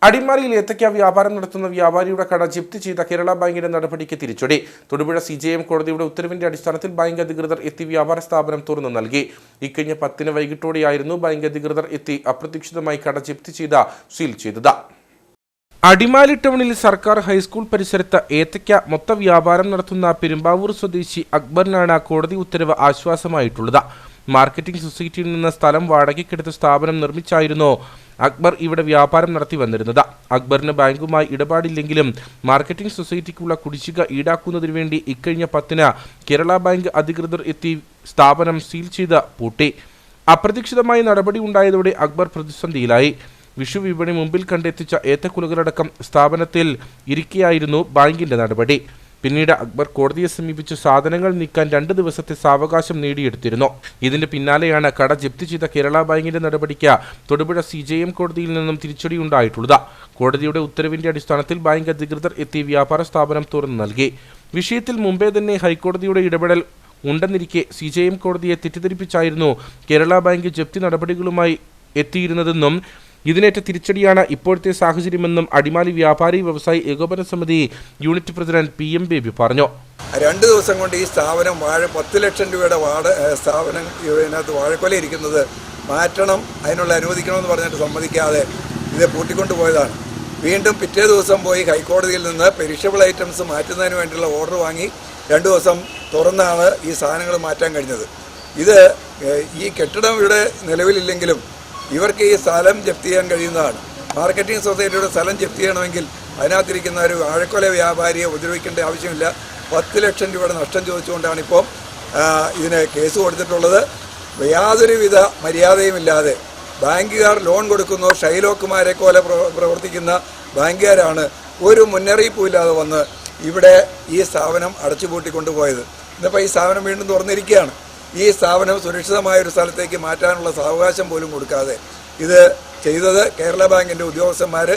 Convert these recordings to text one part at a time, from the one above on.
അടിമാലിയിൽ ഏത്തയ്ക്ക വ്യാപാരം നടത്തുന്ന വ്യാപാരിയുടെ കട ജപ്തി ചെയ്ത കേരള ബാങ്കിന്റെ നടപടിക്ക് തിരിച്ചടി. തൊടുപുഴ CJM കോടതിയുടെ ഉത്തരവിന്റെ അടിസ്ഥാനത്തിൽ ബാങ്ക് അധികൃതർ എത്തി വ്യാപാര സ്ഥാപനം തുറന്നു നൽകി. ഇക്കഴിഞ്ഞ 10 വൈകിട്ടോടെയായിരുന്നു ബാങ്ക് അധികൃതർ എത്തി അപ്രതീക്ഷിതമായി കട ജപ്തി സീൽ ചെയ്തത്. അടിമാലി ടൗണിൽ സർക്കാർ ഹൈസ്കൂൾ പരിസരത്ത് ഏത്തയ്ക്ക മൊത്ത വ്യാപാരം നടത്തുന്ന പെരുമ്പാവൂർ സ്വദേശി അക്ബറിനാണ് കോടതി ഉത്തരവ് ആശ്വാസമായിട്ടുള്ളത്. മാർക്കറ്റിംഗ് സൊസൈറ്റിയിൽ നിന്ന് സ്ഥലം വാടകയ്ക്കെടുത്ത് സ്ഥാപനം നിർമ്മിച്ചായിരുന്നു അക്ബർ ഇവിടെ വ്യാപാരം നടത്തി വന്നിരുന്നത്. അക്ബറിന് ബാങ്കുമായി ഇടപാടില്ലെങ്കിലും മാർക്കറ്റിംഗ് സൊസൈറ്റിക്കുള്ള കുടിശ്ശിക ഈടാക്കുന്നതിനു വേണ്ടി ഇക്കഴിഞ്ഞ 10-ന് കേരള ബാങ്ക് അധികൃതർ എത്തി സ്ഥാപനം സീൽ ചെയ്ത് പൂട്ടി. അപ്രതീക്ഷിതമായി നടപടി ഉണ്ടായതോടെ അക്ബർ പ്രതിസന്ധിയിലായി. വിഷു വിപണി മുമ്പിൽ കണ്ടെത്തിച്ച ഏത്തക്കുലകളടക്കം സ്ഥാപനത്തിൽ ഇരിക്കെയായിരുന്നു ബാങ്കിന്റെ നടപടി. പിന്നീട് അക്ബർ കോടതിയെ സമീപിച്ച് സാധനങ്ങൾ നീക്കാൻ 2 ദിവസത്തെ സാവകാശം നേടിയെടുത്തിരുന്നു. ഇതിന്റെ പിന്നാലെയാണ് കട ജപ്തി ചെയ്ത കേരള ബാങ്കിന്റെ നടപടിക്ക് തൊടുപുഴ CJM കോടതിയിൽ നിന്നും തിരിച്ചടിയുണ്ടായിട്ടുള്ളത്. കോടതിയുടെ ഉത്തരവിന്റെ അടിസ്ഥാനത്തിൽ ബാങ്ക് അധികൃതർ എത്തി വ്യാപാര സ്ഥാപനം തുറന്നു നൽകി. വിഷയത്തിൽ മുമ്പേ തന്നെ ഹൈക്കോടതിയുടെ ഇടപെടൽ ഉണ്ടെന്നിരിക്കെ CJM കോടതിയെ തെറ്റിദ്ധരിപ്പിച്ചായിരുന്നു കേരള ബാങ്ക് ജപ്തി നടപടികളുമായി എത്തിയിരുന്നതെന്നും ഇതിനേറ്റ തിരിച്ചടിയാണ് ഇപ്പോഴത്തെ സാഹചര്യമെന്നും അടിമാലി വ്യാപാരി വ്യവസായി ഏകോപന സമിതി യൂണിറ്റ് പ്രസിഡന്റ് PM ബേബി പറഞ്ഞു. 2 ദിവസം കൊണ്ട് ഈ സ്ഥാപനം 10 ലക്ഷം രൂപയുടെ സ്ഥാപനം ഇതിനകത്ത് വാഴക്കൊല ഇരിക്കുന്നത് മാറ്റണം, അതിനുള്ള അനുവദിക്കണമെന്ന് പറഞ്ഞിട്ട് സമ്മതിക്കാതെ ഇത് പൂട്ടിക്കൊണ്ടുപോയതാണ്. വീണ്ടും പിറ്റേ ദിവസം പോയി ഹൈക്കോടതിയിൽ നിന്ന് പെരിഷബിൾ ഐറ്റംസ് മാറ്റുന്നതിന് വേണ്ടിയുള്ള ഓർഡർ വാങ്ങി 2 ദിവസം തുറന്നാണ് ഈ സാധനങ്ങൾ മാറ്റാൻ കഴിഞ്ഞത്. ഇത് ഈ കെട്ടിടം ഇവിടെ നിലവിലില്ലെങ്കിലും ഇവർക്ക് ഈ സ്ഥലം ജപ്തി ചെയ്യാൻ കഴിയുന്നതാണ്. മാർക്കറ്റിംഗ് സൊസൈറ്റിയുടെ സ്ഥലം ജപ്തി ചെയ്യണമെങ്കിൽ അതിനകത്തിരിക്കുന്ന ഒരു വാഴക്കൊല വ്യാപാരിയെ ഉപദ്രവിക്കേണ്ട ആവശ്യമില്ല. 10 ലക്ഷം രൂപയുടെ നഷ്ടം ചോദിച്ചുകൊണ്ടാണ് ഇപ്പോൾ ഇതിന് കേസ് കൊടുത്തിട്ടുള്ളത്. യാതൊരുവിധ മര്യാദയുമില്ലാതെ ബാങ്കുകാർ ലോൺ കൊടുക്കുന്നു, ഷൈലോക്കുമാരെ പോലെ പ്രവർത്തിക്കുന്ന ബാങ്കുകാരാണ് ഒരു മുന്നറിയിപ്പും ഇല്ലാതെ വന്ന് ഇവിടെ ഈ സ്ഥാപനം അടച്ചുപൂട്ടിക്കൊണ്ടുപോയത്. ഇന്നിപ്പോൾ ഈ സ്ഥാപനം വീണ്ടും തുറന്നിരിക്കുകയാണ്. ഈ സ്ഥാപനം സുരക്ഷിതമായൊരു സ്ഥലത്തേക്ക് മാറ്റാനുള്ള സാവകാശം പോലും കൊടുക്കാതെ ഇത് ചെയ്തത് കേരള ബാങ്കിൻ്റെ ഉദ്യോഗസ്ഥന്മാർ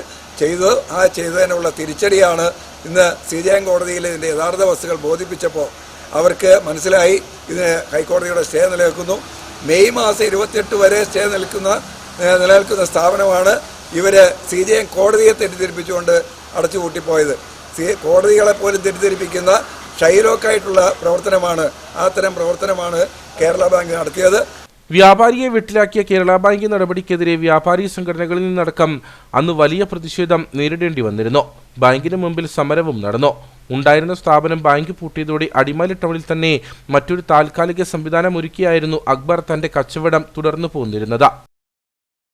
ചെയ്തതിനുള്ള തിരിച്ചടിയാണ്. ഇന്ന് CJM കോടതിയിൽ ഇതിൻ്റെ യഥാർത്ഥ വസ്തുക്കൾ ബോധിപ്പിച്ചപ്പോൾ അവർക്ക് മനസ്സിലായി ഇതിന് ഹൈക്കോടതിയുടെ സ്റ്റേ നിലനിൽക്കുന്നു. മെയ് മാസം 28 വരെ സ്റ്റേ നിലനിൽക്കുന്ന സ്ഥാപനമാണ് ഇവർ CJM കോടതിയെ തെറ്റിദ്ധരിപ്പിച്ചുകൊണ്ട് അടച്ചുപൂട്ടിപ്പോയത്. കോടതികളെപ്പോലും തെറ്റിദ്ധരിപ്പിക്കുന്ന ഷൈലോക്കായിട്ടുള്ള പ്രവർത്തനമാണ്, അത്തരം പ്രവർത്തനമാണ് കേരള ബാങ്ക് നടത്തിയത്. വ്യാപാരിയെ വെട്ടിലാക്കിയ കേരള ബാങ്ക് നടപടിക്കെതിരെ വ്യാപാരി സംഘടനകളിൽ നിന്നടക്കം അന്ന് വലിയ പ്രതിഷേധം നേരിടേണ്ടി വന്നിരുന്നു. ബാങ്കിന് മുമ്പിൽ സമരവും നടന്നു. ഉണ്ടായിരുന്ന സ്ഥാപനം ബാങ്ക് പൂട്ടിയതോടെ അടിമാലി ടൗണിൽ തന്നെ മറ്റൊരു താൽക്കാലിക സംവിധാനം ഒരുക്കിയായിരുന്നു അക്ബർ തന്റെ കച്ചവടം തുടർന്നു പോന്നിരുന്നത്.